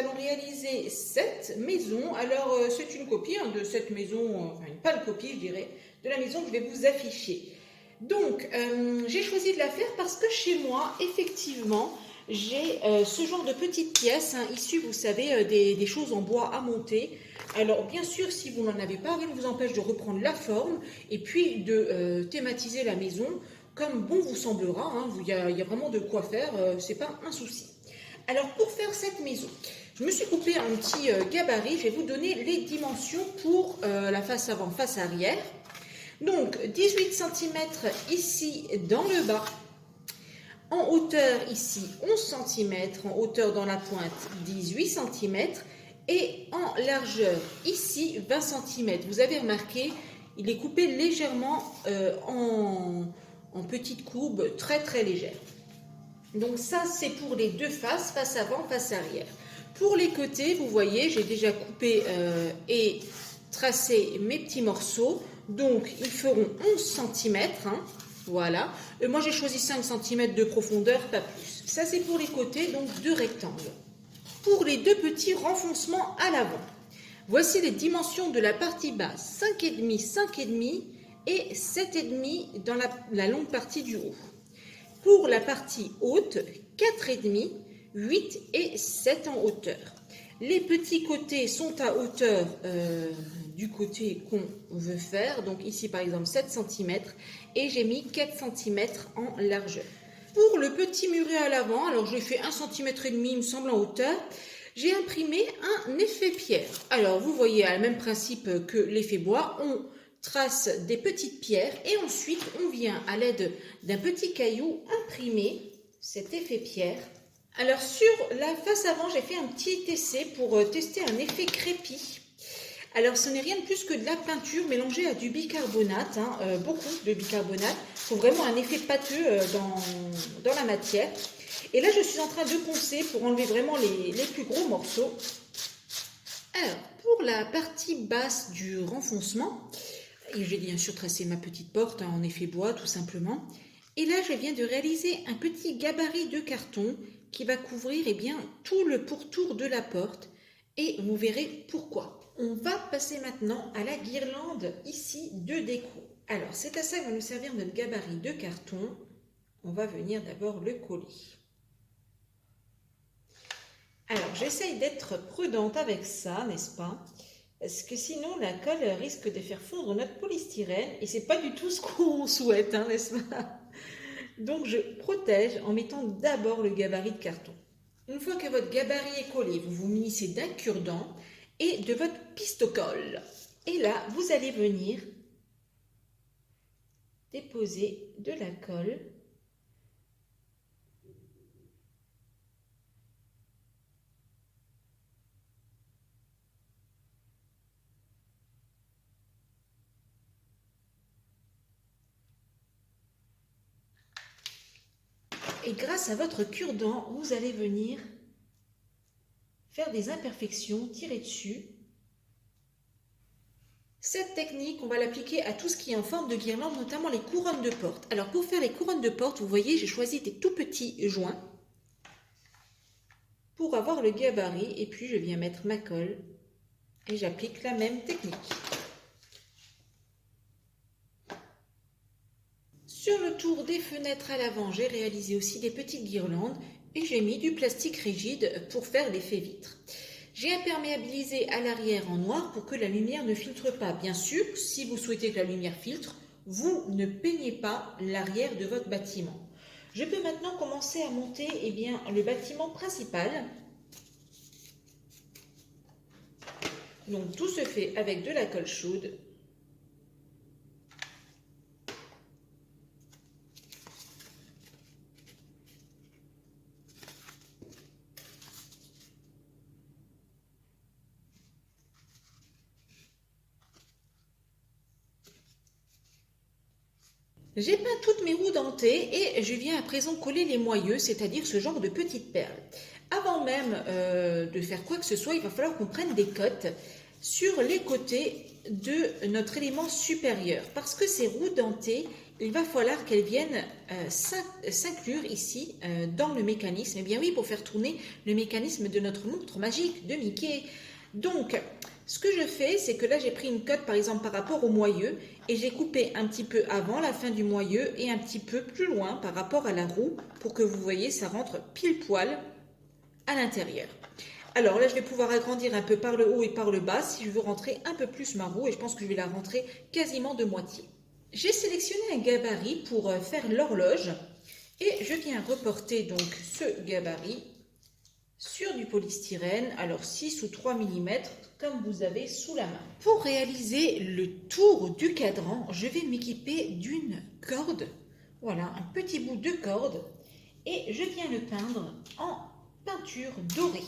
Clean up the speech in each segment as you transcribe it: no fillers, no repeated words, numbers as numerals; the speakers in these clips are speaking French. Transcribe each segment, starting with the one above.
allons réaliser cette maison. Alors, c'est une copie de cette maison, enfin une pâle copie, je dirais, de la maison que je vais vous afficher. Donc, j'ai choisi de la faire parce que chez moi, effectivement, j'ai ce genre de petites pièces issues, vous savez, des choses en bois à monter. Alors, bien sûr, si vous n'en avez pas, rien ne vous empêche de reprendre la forme et puis de thématiser la maison comme bon vous semblera. Il y a vraiment de quoi faire, c'est pas un souci. Alors, pour faire cette maison, je me suis coupé un petit gabarit. Je vais vous donner les dimensions pour la face avant, face arrière. Donc, 18 cm ici dans le bas. En hauteur ici, 11 cm. En hauteur dans la pointe, 18 cm. Et en largeur ici, 20 cm. Vous avez remarqué, il est coupé légèrement en petites courbes très très légères. Donc ça, c'est pour les deux faces, face avant, face arrière. Pour les côtés, vous voyez, j'ai déjà coupé et tracé mes petits morceaux. Donc, ils feront 11 cm. Voilà. Moi, j'ai choisi 5 cm de profondeur, pas plus. Ça, c'est pour les côtés, donc deux rectangles. Pour les deux petits renfoncements à l'avant, voici les dimensions de la partie basse. 5,5, 5,5 et 7,5 dans la longue partie du haut. Pour la partie haute, 4,5, 8 et 7 en hauteur. Les petits côtés sont à hauteur du côté qu'on veut faire. Donc ici par exemple 7 cm et j'ai mis 4 cm en largeur. Pour le petit muret à l'avant, alors j'ai fait 1,5 cm il me semble en hauteur. J'ai imprimé un effet pierre. Alors vous voyez à le même principe que l'effet bois, on trace des petites pierres et ensuite on vient à l'aide d'un petit caillou imprimer cet effet pierre. Alors sur la face avant, j'ai fait un petit essai pour tester un effet crépi. Alors ce n'est rien de plus que de la peinture mélangée à du bicarbonate, beaucoup de bicarbonate. Il faut vraiment un effet pâteux dans la matière. Et là je suis en train de poncer pour enlever vraiment les plus gros morceaux. Alors pour la partie basse du renfoncement, et j'ai bien sûr tracé ma petite porte en effet bois tout simplement. Et là, je viens de réaliser un petit gabarit de carton qui va couvrir tout le pourtour de la porte. Et vous verrez pourquoi. On va passer maintenant à la guirlande ici de déco. Alors, c'est à ça que va nous servir notre gabarit de carton. On va venir d'abord le coller. Alors, j'essaye d'être prudente avec ça, n'est-ce pas ? Parce que sinon, la colle risque de faire fondre notre polystyrène et c'est pas du tout ce qu'on souhaite, n'est-ce pas? Donc, je protège en mettant d'abord le gabarit de carton. Une fois que votre gabarit est collé, vous vous munissez d'un cure-dent et de votre piste-colle. Et là, vous allez venir déposer de la colle . Et grâce à votre cure-dent, vous allez venir faire des imperfections, tirer dessus. Cette technique, on va l'appliquer à tout ce qui est en forme de guirlande, notamment les couronnes de porte. Alors pour faire les couronnes de porte, vous voyez, j'ai choisi des tout petits joints pour avoir le gabarit. Et puis je viens mettre ma colle et j'applique la même technique. Sur le tour des fenêtres à l'avant, j'ai réalisé aussi des petites guirlandes et j'ai mis du plastique rigide pour faire l'effet vitre. J'ai imperméabilisé à l'arrière en noir pour que la lumière ne filtre pas. Bien sûr, si vous souhaitez que la lumière filtre, vous ne peignez pas l'arrière de votre bâtiment. Je peux maintenant commencer à monter le bâtiment principal. Donc tout se fait avec de la colle chaude. J'ai peint toutes mes roues dentées et je viens à présent coller les moyeux, c'est-à-dire ce genre de petites perles. Avant même de faire quoi que ce soit, il va falloir qu'on prenne des cotes sur les côtés de notre élément supérieur. Parce que ces roues dentées, il va falloir qu'elle vienne s'inclure ici dans le mécanisme. Eh bien oui, pour faire tourner le mécanisme de notre montre magique de Mickey. Donc, ce que je fais, c'est que là, j'ai pris une cote, par exemple, par rapport au moyeu, et j'ai coupé un petit peu avant la fin du moyeu et un petit peu plus loin par rapport à la roue, pour que vous voyez, ça rentre pile poil à l'intérieur. Alors là, je vais pouvoir agrandir un peu par le haut et par le bas si je veux rentrer un peu plus ma roue, et je pense que je vais la rentrer quasiment de moitié. J'ai sélectionné un gabarit pour faire l'horloge, et je viens reporter donc ce gabarit sur du polystyrène, alors 6 ou 3 mm, comme vous avez sous la main. Pour réaliser le tour du cadran, je vais m'équiper d'une corde, voilà, un petit bout de corde, et je viens le peindre en peinture dorée.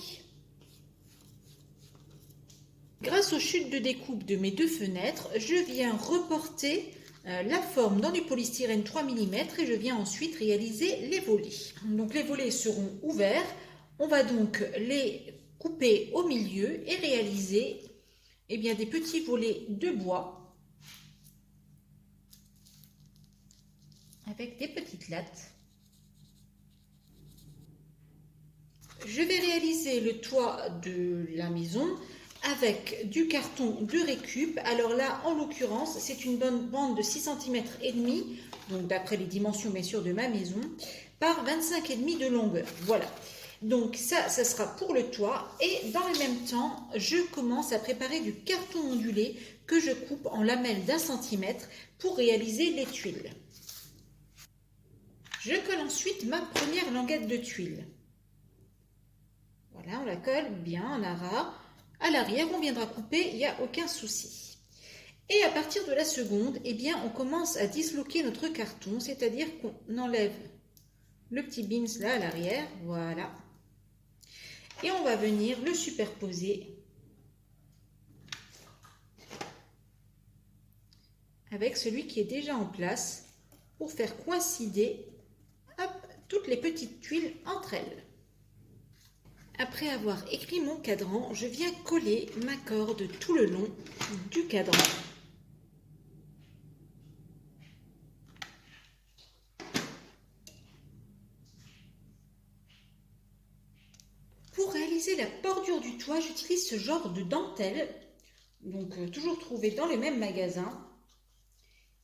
Grâce aux chutes de découpe de mes deux fenêtres, je viens reporter la forme dans du polystyrène 3 mm et je viens ensuite réaliser les volets. Donc les volets seront ouverts. On va donc les couper au milieu et réaliser des petits volets de bois avec des petites lattes. Je vais réaliser le toit de la maison avec du carton de récup. Alors là, en l'occurrence, c'est une bonne bande de 6 cm et demi, donc d'après les dimensions bien sûr de ma maison, par 25,5 de longueur. Voilà. Donc ça sera pour le toit. Et dans le même temps, je commence à préparer du carton ondulé que je coupe en lamelles d'1 cm pour réaliser les tuiles. Je colle ensuite ma première languette de tuiles. Voilà, on la colle bien en ara. À l'arrière, on viendra couper, il n'y a aucun souci. Et à partir de la seconde, on commence à disloquer notre carton, c'est-à-dire qu'on enlève le petit bins là à l'arrière, voilà. Et on va venir le superposer avec celui qui est déjà en place pour faire coïncider toutes les petites tuiles entre elles. Après avoir écrit mon cadran, je viens coller ma corde tout le long du cadran. Pour réaliser la bordure du toit, j'utilise ce genre de dentelle, donc toujours trouvé dans les mêmes magasins,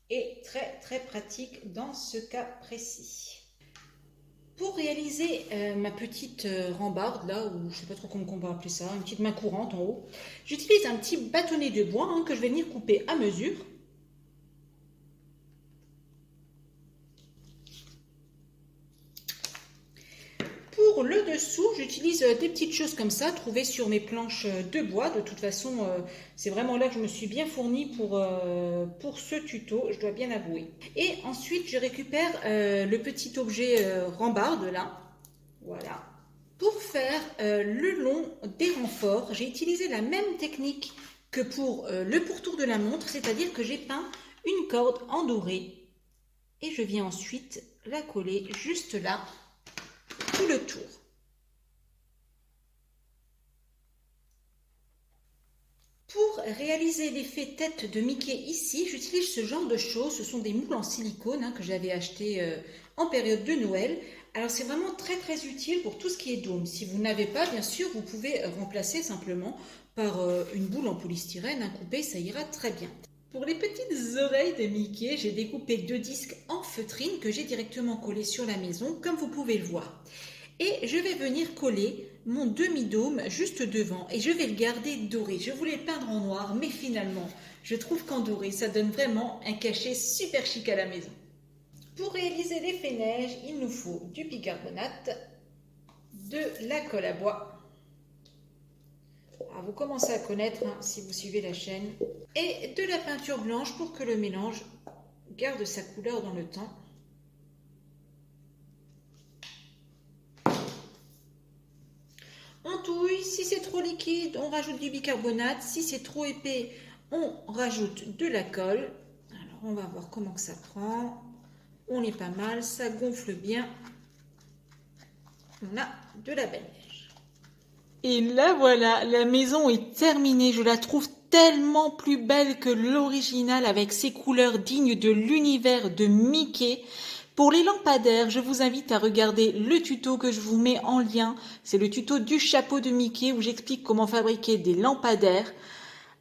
et très très pratique dans ce cas précis. Pour réaliser ma petite rambarde, là, ou je ne sais pas trop comment on va appeler ça, une petite main courante en haut, j'utilise un petit bâtonnet de bois que je vais venir couper à mesure. Pour le dessous, j'utilise des petites choses comme ça, trouvées sur mes planches de bois. De toute façon, c'est vraiment là que je me suis bien fournie pour ce tuto, je dois bien avouer. Et ensuite, je récupère le petit objet rambarde là. Voilà. Pour faire le long des renforts, j'ai utilisé la même technique que pour le pourtour de la montre, c'est-à-dire que j'ai peint une corde en doré et je viens ensuite la coller juste là, tout le tour. Pour réaliser l'effet tête de Mickey ici, j'utilise ce genre de choses. Ce sont des moules en silicone que j'avais acheté en période de Noël. Alors c'est vraiment très très utile pour tout ce qui est dôme. Si vous n'avez pas, bien sûr, vous pouvez remplacer simplement par une boule en polystyrène coupée, ça ira très bien. Pour les petites oreilles de Mickey, j'ai découpé 2 disques en feutrine que j'ai directement collés sur la maison, comme vous pouvez le voir. Et je vais venir coller mon demi-dôme juste devant et je vais le garder doré. Je voulais le peindre en noir, mais finalement, je trouve qu'en doré, ça donne vraiment un cachet super chic à la maison. Pour réaliser l'effet neige, il nous faut du bicarbonate, de la colle à bois. Alors, vous commencez à connaître si vous suivez la chaîne. Et de la peinture blanche pour que le mélange garde sa couleur dans le temps. On touille, si c'est trop liquide, on rajoute du bicarbonate. Si c'est trop épais, on rajoute de la colle. Alors, on va voir comment que ça prend. On est pas mal, ça gonfle bien. On a de la belle neige. Et là, voilà, la maison est terminée. Je la trouve tellement plus belle que l'original avec ses couleurs dignes de l'univers de Mickey. Pour les lampadaires, je vous invite à regarder le tuto que je vous mets en lien. C'est le tuto du chapeau de Mickey où j'explique comment fabriquer des lampadaires.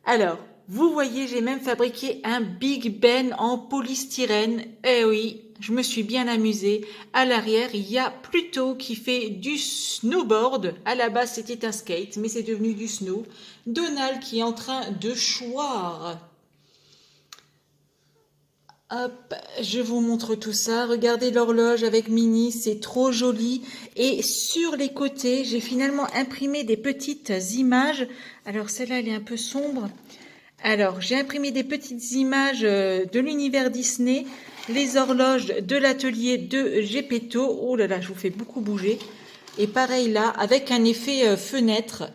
Alors, vous voyez, j'ai même fabriqué un Big Ben en polystyrène. Eh oui, je me suis bien amusée. À l'arrière, il y a Pluto qui fait du snowboard. À la base, c'était un skate, mais c'est devenu du snow. Donald qui est en train de choir. Hop, je vous montre tout ça. Regardez l'horloge avec Minnie, c'est trop joli. Et sur les côtés, j'ai finalement imprimé des petites images. Alors celle-là, elle est un peu sombre. Alors, j'ai imprimé des petites images de l'univers Disney, les horloges de l'atelier de Gepetto. Oh là là, je vous fais beaucoup bouger. Et pareil là, avec un effet fenêtre.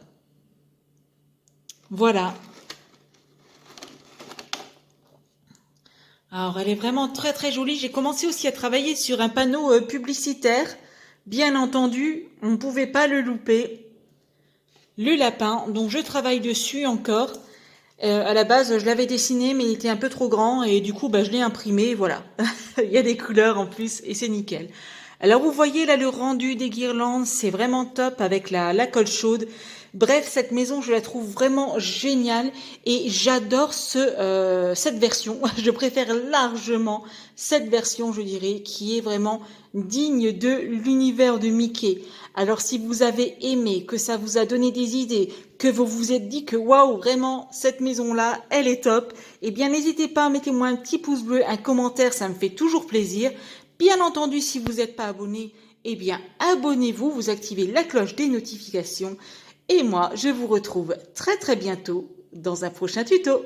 Voilà. Alors, elle est vraiment très très jolie. J'ai commencé aussi à travailler sur un panneau publicitaire. Bien entendu, on ne pouvait pas le louper. Le lapin, donc je travaille dessus encore. À la base, je l'avais dessiné, mais il était un peu trop grand et du coup, je l'ai imprimé. Voilà, il y a des couleurs en plus et c'est nickel. Alors vous voyez là le rendu des guirlandes, c'est vraiment top avec la colle chaude. Bref, cette maison, je la trouve vraiment géniale et j'adore cette version. Je préfère largement cette version, je dirais, qui est vraiment digne de l'univers de Mickey. Alors si vous avez aimé, que ça vous a donné des idées, que vous vous êtes dit que waouh, vraiment, cette maison-là, elle est top, eh bien n'hésitez pas, mettez-moi un petit pouce bleu, un commentaire, ça me fait toujours plaisir. Bien entendu, si vous n'êtes pas abonné, eh bien abonnez-vous, vous activez la cloche des notifications. Et moi, je vous retrouve très très bientôt dans un prochain tuto.